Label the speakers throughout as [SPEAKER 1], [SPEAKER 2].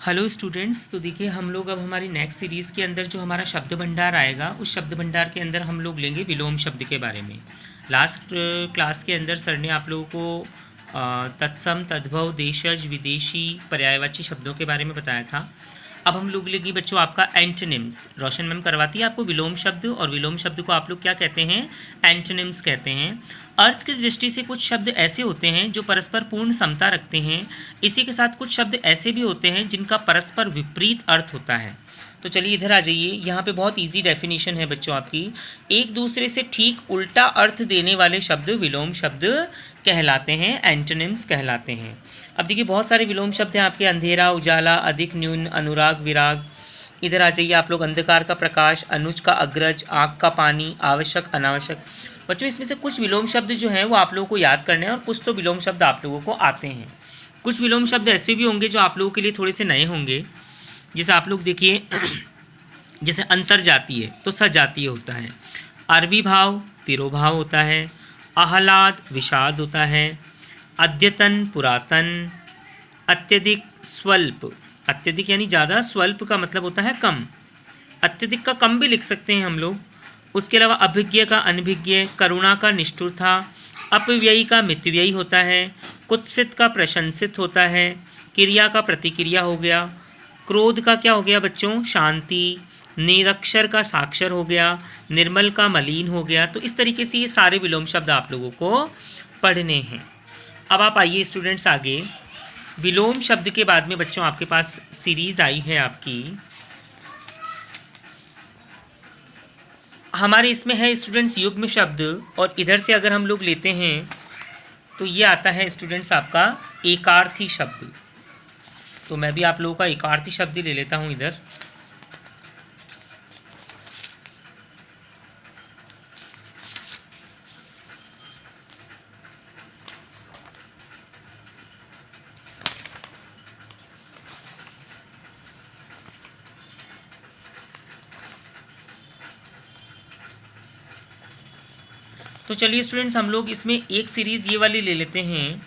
[SPEAKER 1] Hello students. तो देखिए हम लोग अब हमारी नेक्स्ट सीरीज़ के अंदर जो हमारा शब्द भंडार आएगा उस शब्द भंडार के अंदर हम लोग लेंगे विलोम शब्द के बारे में। लास्ट क्लास के अंदर सर ने आप लोगों को तत्सम, तद्भव, देशज, विदेशी, पर्यायवाची शब्दों के बारे में बताया था। अब हम लोग लेंगे बच्चों आपका एंटोनिम्स। रोशन मैम करवाती है आपको विलोम शब्द, और विलोम शब्द को आप लोग क्या कहते हैं? एंटोनिम्स कहते हैं। अर्थ की दृष्टि से कुछ शब्द ऐसे होते हैं जो परस्पर पूर्ण समता रखते हैं। इसी के साथ कुछ शब्द ऐसे भी होते हैं जिनका परस्पर विपरीत अर्थ होता है। तो चलिए इधर आ जाइए। यहाँ पे बहुत इजी डेफिनेशन है बच्चों आपकी। एक दूसरे से ठीक उल्टा अर्थ देने वाले शब्द विलोम शब्द कहलाते हैं, एंटोनिम्स कहलाते हैं। अब देखिए बहुत सारे विलोम शब्द हैं आपके। अंधेरा, उजाला, अधिक, न्यून, अनुराग, विराग। इधर आ जाइए आप लोग। अंधकार का प्रकाश, अनुज का अग्रज, आग का पानी, आवश्यक, अनावश्यक। बच्चों इसमें से कुछ विलोम शब्द जो हैं वो आप लोगों को याद करने हैं, और कुछ तो विलोम शब्द आप लोगों को आते हैं। कुछ विलोम शब्द ऐसे भी होंगे जो आप लोगों के लिए थोड़े से नए होंगे। जैसे आप लोग देखिए जैसे अंतर्जातीय तो सजातीय होता है, अरविभाव तिरोभाव होता है, आह्लाद विषाद होता है, अद्यतन पुरातन, अत्यधिक स्वल्प। अत्यधिक यानी ज़्यादा, स्वल्प का मतलब होता है कम। अत्यधिक का कम भी लिख सकते हैं हम लोग। उसके अलावा अभिज्ञ का अनभिज्ञ, करुणा का निष्ठुर था, अपव्ययी का मितव्ययी होता है, कुत्सित का प्रशंसित होता है, क्रिया का प्रतिक्रिया हो गया, क्रोध का क्या हो गया बच्चों? शांति, निरक्षर का साक्षर हो गया, निर्मल का मलिन हो गया। तो इस तरीके से ये सारे विलोम शब्द आप लोगों को पढ़ने हैं। अब आप आइए स्टूडेंट्स आगे। विलोम शब्द के बाद में बच्चों आपके पास सीरीज़ आई है आपकी। हमारे इसमें है स्टूडेंट्स युग्म शब्द, और इधर से अगर हम लोग लेते हैं तो ये आता है स्टूडेंट्स आपका एकार्थी शब्द। तो मैं भी आप लोगों का एकार्थी शब्द ले लेता हूँ इधर। तो चलिए स्टूडेंट्स हम लोग इसमें एक सीरीज़ ये वाली ले लेते हैं।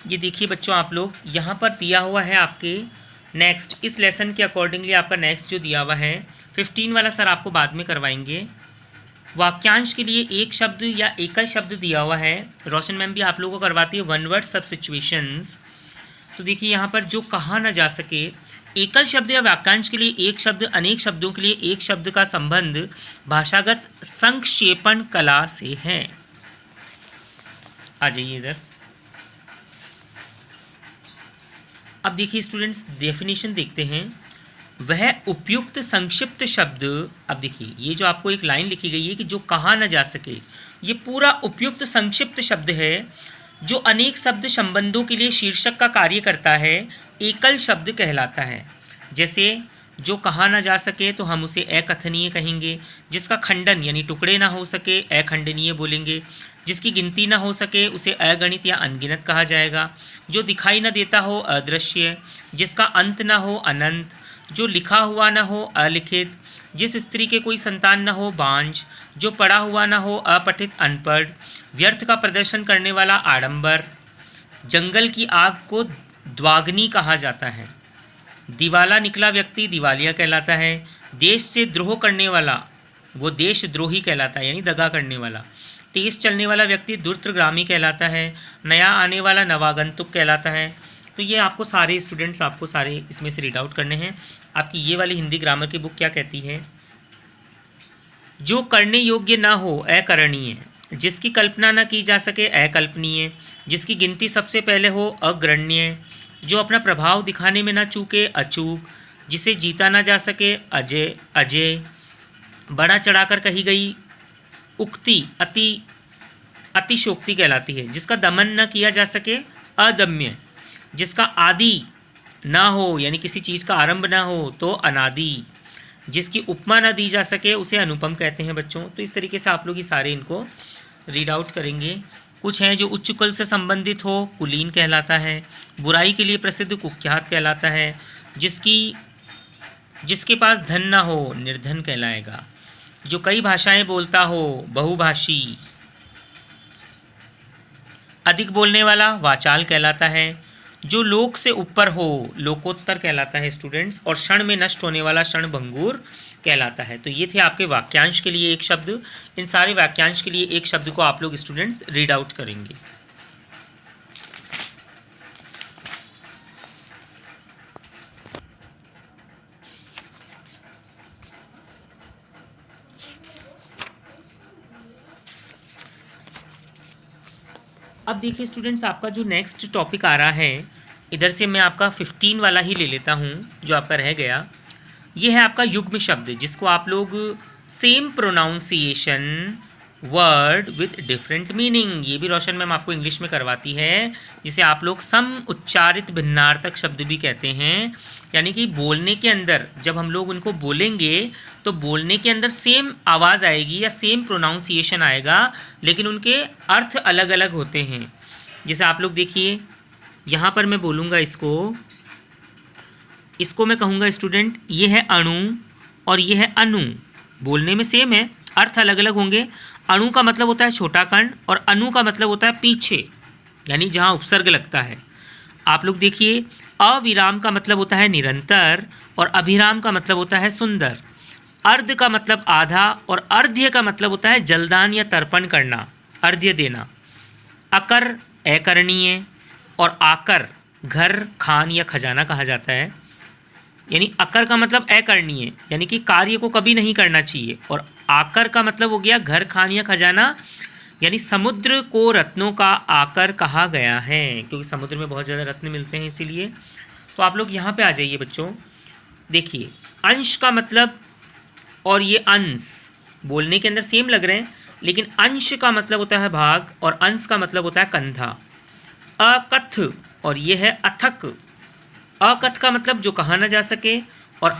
[SPEAKER 1] ये देखिए बच्चों आप लोग यहाँ पर दिया हुआ है आपके नेक्स्ट, इस लेसन के अकॉर्डिंगली आपका नेक्स्ट जो दिया हुआ है 15 वाला सर आपको बाद में करवाएंगे। वाक्यांश के लिए एक शब्द या एकल शब्द दिया हुआ है। रोशन मैम भी आप लोगों को करवाती है वन वर्ड सब सिचुएशंस। तो देखिए यहाँ पर जो कहा ना जा सके, एकल शब्द या वाक्यांश के लिए एक शब्द, अनेक शब्दों के लिए एक शब्द का संबंध भाषागत संक्षेपण कला से है। आ जाइए इधर। अब देखिए स्टूडेंट्स डेफिनेशन देखते हैं। वह उपयुक्त संक्षिप्त शब्द। अब देखिए ये जो आपको एक लाइन लिखी गई है कि जो कहा न जा सके, ये पूरा उपयुक्त संक्षिप्त शब्द है जो अनेक शब्द संबंधों के लिए शीर्षक का कार्य करता है, एकल शब्द कहलाता है। जैसे जो कहा ना जा सके तो हम उसे अकथनीय कहेंगे। जिसका खंडन यानी टुकड़े ना हो सके अखंडनीय बोलेंगे। जिसकी गिनती ना हो सके उसे अगणित या अनगिनत कहा जाएगा। जो दिखाई ना देता हो अदृश्य। जिसका अंत ना हो अनंत। जो लिखा हुआ ना हो अलिखित। जिस स्त्री के कोई संतान न हो बांझ। जो पढ़ा हुआ न हो अपठित अनपढ़। व्यर्थ का प्रदर्शन करने वाला आडंबर। जंगल की आग को द्वाग्नि कहा जाता है। दिवाला निकला व्यक्ति दिवालिया कहलाता है। देश से द्रोह करने वाला वो देशद्रोही कहलाता है, यानी दगा करने वाला। तेज चलने वाला व्यक्ति दुर्तग्रामी कहलाता है। नया आने वाला नवागंतुक कहलाता है। तो ये आपको सारे स्टूडेंट्स आपको सारे इसमें से रीड आउट करने हैं। आपकी ये वाली हिंदी ग्रामर की बुक क्या कहती है? जो करने योग्य ना हो अकरणीय। जिसकी कल्पना न की जा सके अकल्पनीय। जिसकी गिनती सबसे पहले हो अग्रण्य। जो अपना प्रभाव दिखाने में न चूके अचूक। जिसे जीता ना जा सके अजय अजय। बड़ा चढ़ाकर कही गई उक्ति अतिशोक्ति कहलाती है। जिसका दमन न किया जा सके अदम्य। जिसका आदि ना हो यानी किसी चीज़ का आरंभ ना हो तो अनादि। जिसकी उपमा ना दी जा सके उसे अनुपम कहते हैं बच्चों। तो इस तरीके से आप लोग ये सारे इनको रीड आउट करेंगे। कुछ हैं जो उच्च कुल से संबंधित हो कुलीन कहलाता है। बुराई के लिए प्रसिद्ध कुख्यात कहलाता है। जिसके पास धन ना हो निर्धन कहलाएगा। जो कई भाषाएं बोलता हो बहुभाषी। अधिक बोलने वाला वाचाल कहलाता है। जो लोक से ऊपर हो लोकोत्तर कहलाता है स्टूडेंट्स, और क्षण में नष्ट होने वाला क्षण भंगुर कहलाता है। तो ये थे आपके वाक्यांश के लिए एक शब्द। इन सारे वाक्यांश के लिए एक शब्द को आप लोग स्टूडेंट्स रीड आउट करेंगे। अब देखिए स्टूडेंट्स, आपका जो नेक्स्ट टॉपिक आ रहा है, इधर से मैं आपका 15 वाला ही ले लेता हूँ जो आपका रह गया। ये है आपका युग्म शब्द, जिसको आप लोग same pronunciation word with different meaning, ये भी रोशन मैम आपको इंग्लिश में करवाती है, जिसे आप लोग सम उच्चारित भिन्नार्थक शब्द भी कहते हैं। यानी कि बोलने के अंदर जब हम लोग उनको बोलेंगे तो बोलने के अंदर सेम आवाज़ आएगी या सेम प्रोनाउंसिएशन आएगा, लेकिन उनके अर्थ अलग अलग होते हैं। जैसे आप लोग देखिए, यहाँ पर मैं बोलूँगा इसको मैं कहूँगा स्टूडेंट, ये है अणु और ये है अनु। बोलने में सेम है, अर्थ अलग अलग होंगे। अणु का मतलब होता है छोटा कण और अनु का मतलब होता है पीछे, यानी जहाँ उपसर्ग लगता है। आप लोग देखिए, अविराम का मतलब होता है निरंतर और अभिराम का मतलब होता है सुंदर। अर्ध का मतलब आधा और अर्ध्य का मतलब होता है जलदान या तर्पण करना, अर्ध्य देना। अकर अकरणीय और आकर घर, खान या खजाना कहा जाता है। यानी अकर का मतलब अकरणीय, यानी कि कार्य को कभी नहीं करना चाहिए, और आकर का मतलब हो गया घर, खान या खजाना। यानी समुद्र को रत्नों का आकर कहा गया है, क्योंकि समुद्र में बहुत ज़्यादा रत्न मिलते हैं इसीलिए। तो आप लोग यहाँ पे आ जाइए बच्चों। देखिए, अंश का मतलब और ये अंश बोलने के अंदर सेम लग रहे हैं, लेकिन अंश का मतलब होता है भाग और अंश का मतलब होता है कंधा। अकथ और ये है अथक। अकथ का मतलब जो कहा ना जा सके और